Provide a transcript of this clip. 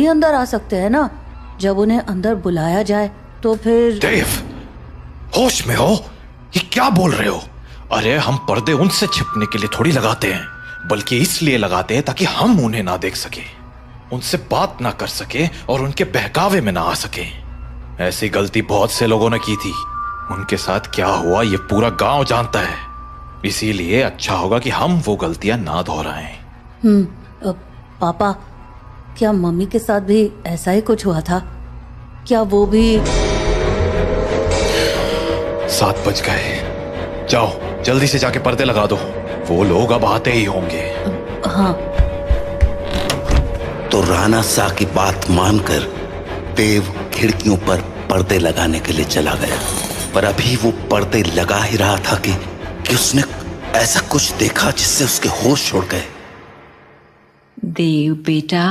ही अंदर आ सकते हैं ना। जब उन्हें अंदर बुलाया जाए तो फिर। देव, होश में हो? ये क्या बोल रहे हो? अरे हम पर्दे उनसे छिपने के लिए थोड़ी लगाते हैं, बल्कि इसलिए लगाते हैं ताकि हम उन्हें ना देख सके, उनसे बात ना कर सके और उनके बहकावे में ना आ सके। ऐसी गलती बहुत से लोगों ने की थी। उनके साथ क्या हुआ ये पूरा गांव जानता है। इसीलिए अच्छा होगा कि हम वो गलतियां ना दोहराएं। पापा, क्या मम्मी के साथ भी ऐसा ही कुछ हुआ था? क्या वो भी? 7 बज गए। जाओ जल्दी से जाके पर्दे लगा दो, वो लोग अब आते ही होंगे। हाँ। तो राणा शाह की बात मानकर देव खिड़कियों पर पर्दे लगाने के लिए चला गया। पर अभी वो पर्दे लगा ही रहा था कि उसने ऐसा कुछ देखा जिससे उसके होश उड़ गए। देव बेटा,